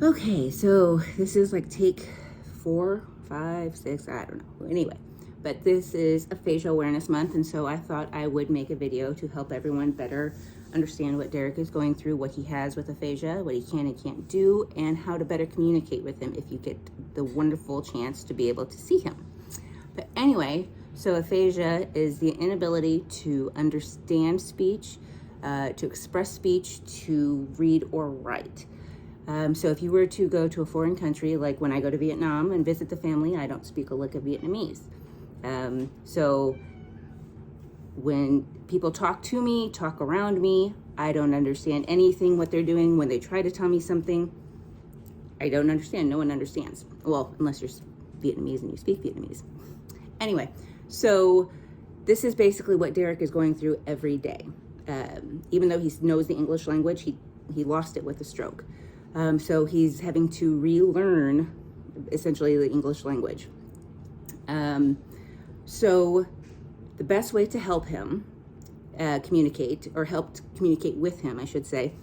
Okay, so this is like take 4, 5, 6, I don't know. Anyway, but this is Aphasia Awareness Month, and so I thought I would make a video to help everyone better understand what Derek is going through, what he has with aphasia, what he can and can't do, and how to better communicate with him if you get the wonderful chance to be able to see him. But anyway, so aphasia is the inability to understand speech, to express speech, to read or write. So if you were to go to a foreign country, like when I go to Vietnam and visit the family, I don't speak a lick of Vietnamese. So when people talk to me, talk around me, I don't understand anything what they're doing. When they try to tell me something, I don't understand. No one understands. Well, unless you're Vietnamese and you speak Vietnamese. Anyway, so this is basically what Derek is going through every day. Even though he knows the English language, he lost it with a stroke. So he's having to relearn essentially the English language. So the best way to help him communicate, or help to communicate with him, I should say,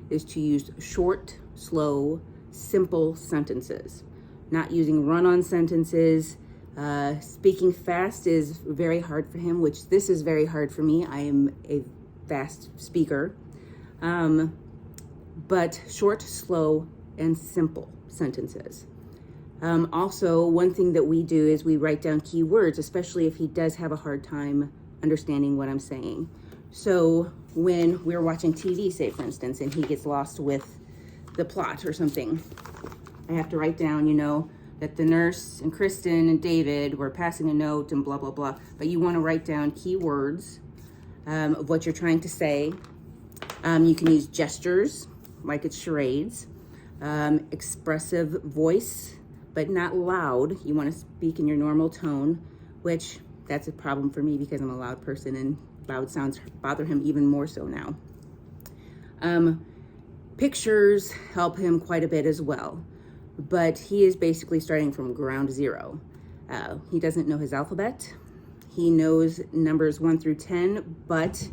is to use short, slow, simple sentences. Not using run-on sentences. Speaking fast is very hard for him, which this is very hard for me. I am a fast speaker. But short, slow, and simple sentences. Also, one thing that we do is we write down keywords, especially if he does have a hard time understanding what I'm saying. So when we're watching TV, say for instance, and he gets lost with the plot or something, I have to write down, that the nurse and Kristen and David were passing a note and blah, blah, blah. But you want to write down keywords of what you're trying to say. You can use gestures, like it's charades, expressive voice, but not loud. You want to speak in your normal tone, which that's a problem for me because I'm a loud person and loud sounds bother him even more so now. Pictures help him quite a bit as well, but he is basically starting from ground zero. He doesn't know his alphabet. He knows numbers 1 through 10, but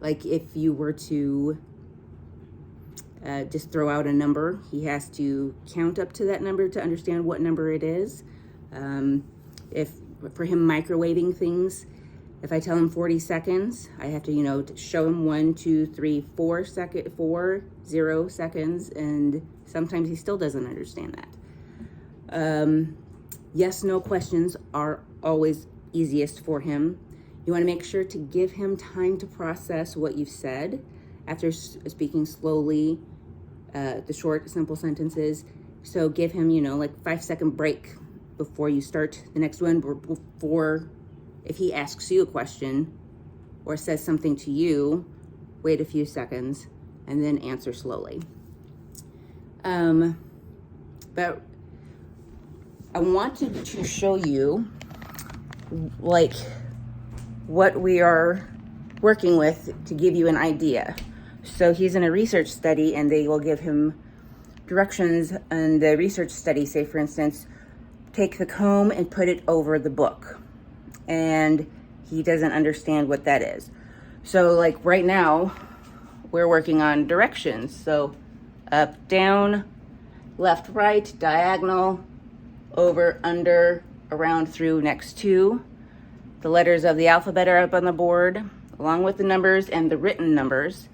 like if you were to just throw out a number, he has to count up to that number to understand what number it is. If for him microwaving things, if I tell him 40 seconds, I have to, show him 1, 2, 3, 4 0 seconds, and sometimes he still doesn't understand that. Yes, no questions are always easiest for him. You want to make sure to give him time to process what you've said after speaking slowly, the short, simple sentences. So give him, like 5-second break before you start the next one, before, if he asks you a question or says something to you, wait a few seconds and then answer slowly. But I wanted to show you like what we are working with to give you an idea. So he's in a research study and they will give him directions, and the research study, say for instance, take the comb and put it over the book. And he doesn't understand what that is. So like right now, we're working on directions. So up, down, left, right, diagonal, over, under, around, through, next to. The letters of the alphabet are up on the board, along with the numbers and the written numbers.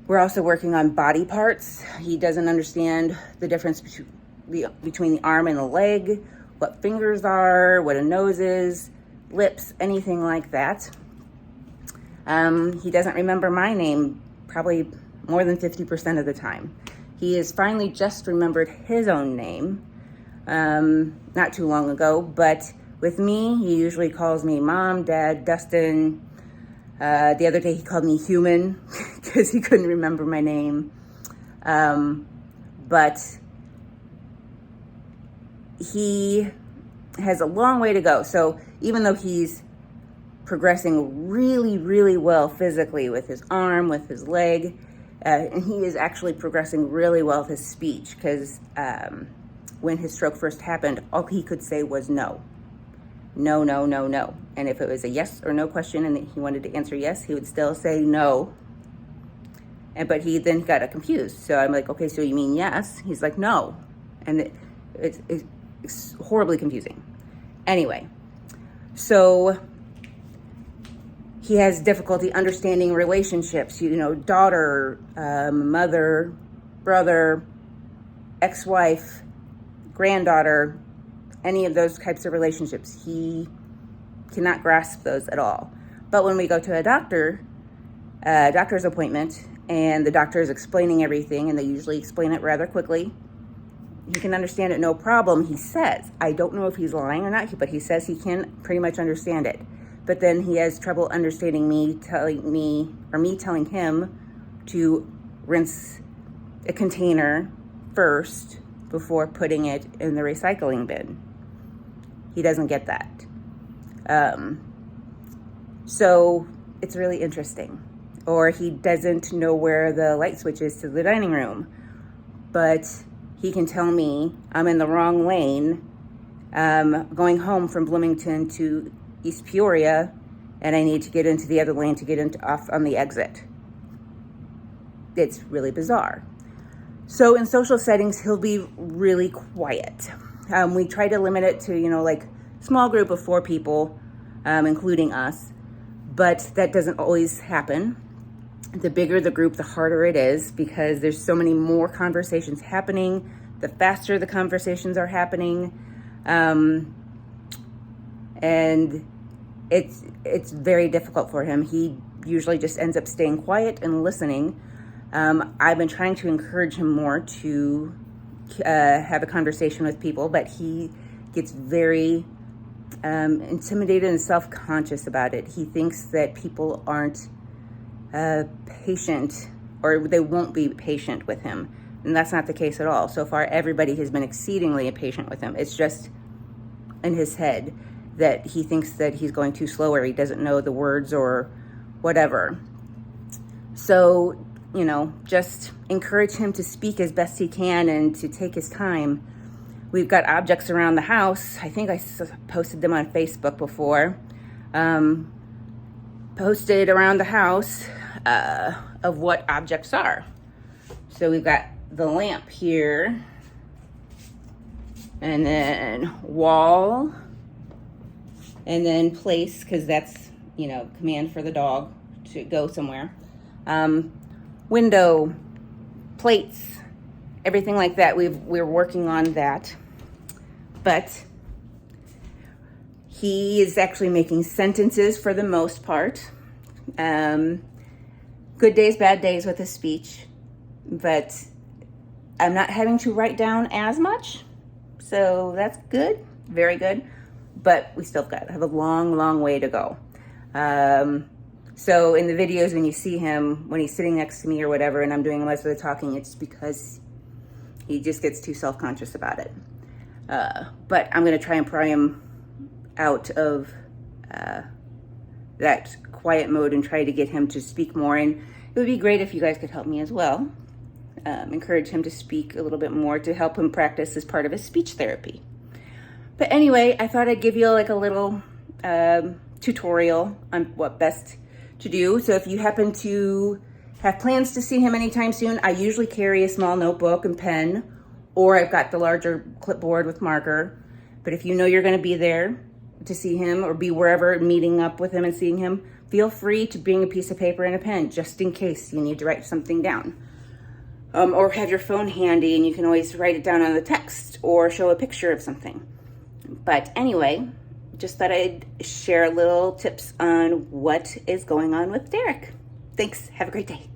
We're also working on body parts. He doesn't understand the difference between the arm and the leg, what fingers are, what a nose is, lips, anything like that. He doesn't remember my name probably more than 50% of the time. He has finally just remembered his own name not too long ago, but with me, he usually calls me Mom, Dad, Dustin. The other day he called me Human because he couldn't remember my name. But he has a long way to go. So even though he's progressing really, really well physically with his arm, with his leg, and he is actually progressing really well with his speech, because when his stroke first happened, all he could say was no. No, no, no, no. And if it was a yes or no question and he wanted to answer yes, he would still say no. But he then got confused. So I'm like, okay, so you mean yes? He's like, no. And it's horribly confusing. Anyway, so he has difficulty understanding relationships, daughter, mother, brother, ex-wife, granddaughter, any of those types of relationships. He cannot grasp those at all. But when we go to a doctor's appointment, and the doctor is explaining everything, and they usually explain it rather quickly, he can understand it no problem, he says. I don't know if he's lying or not, but he says he can pretty much understand it. But then he has trouble understanding me telling him to rinse a container first before putting it in the recycling bin. He doesn't get that. So it's really interesting. Or he doesn't know where the light switch is to the dining room, but he can tell me I'm in the wrong lane, going home from Bloomington to East Peoria, and I need to get into the other lane to get off on the exit. It's really bizarre. So in social settings, he'll be really quiet. We try to limit it to, like small group of 4 people, including us, but that doesn't always happen. The bigger the group, the harder it is, because there's so many more conversations happening. The faster the conversations are happening. And it's very difficult for him. He usually just ends up staying quiet and listening. I've been trying to encourage him more to have a conversation with people, but he gets very intimidated and self-conscious about it. He thinks that people aren't patient, or they won't be patient with him. And that's not the case at all. So far, everybody has been exceedingly patient with him. It's just in his head that he thinks that he's going too slow, or he doesn't know the words or whatever. So, just encourage him to speak as best he can and to take his time. We've got objects around the house. I think I posted them on Facebook before. Posted around the house of what objects are. So we've got the lamp here, and then wall, and then place, because that's, command for the dog to go somewhere. Window, plates, everything like that. We're working on that. But he is actually making sentences for the most part. Good days, bad days with his speech. But I'm not having to write down as much. So that's good, very good. But we still have a long, long way to go. So in the videos, when you see him, when he's sitting next to me or whatever, and I'm doing most of the talking, it's because he just gets too self-conscious about it. But I'm going to try and pry him out of that quiet mode and try to get him to speak more. And it would be great if you guys could help me as well. Encourage him to speak a little bit more to help him practice as part of his speech therapy. But anyway, I thought I'd give you like a little tutorial on what best to do. So if you happen to have plans to see him anytime soon, I usually carry a small notebook and pen, or I've got the larger clipboard with marker. But if you know you're going to be there to see him, or be wherever, meeting up with him and seeing him, feel free to bring a piece of paper and a pen, just in case you need to write something down. Or have your phone handy, and you can always write it down on the text, or show a picture of something. But anyway, just thought I'd share little tips on what is going on with Derek. Thanks. Have a great day.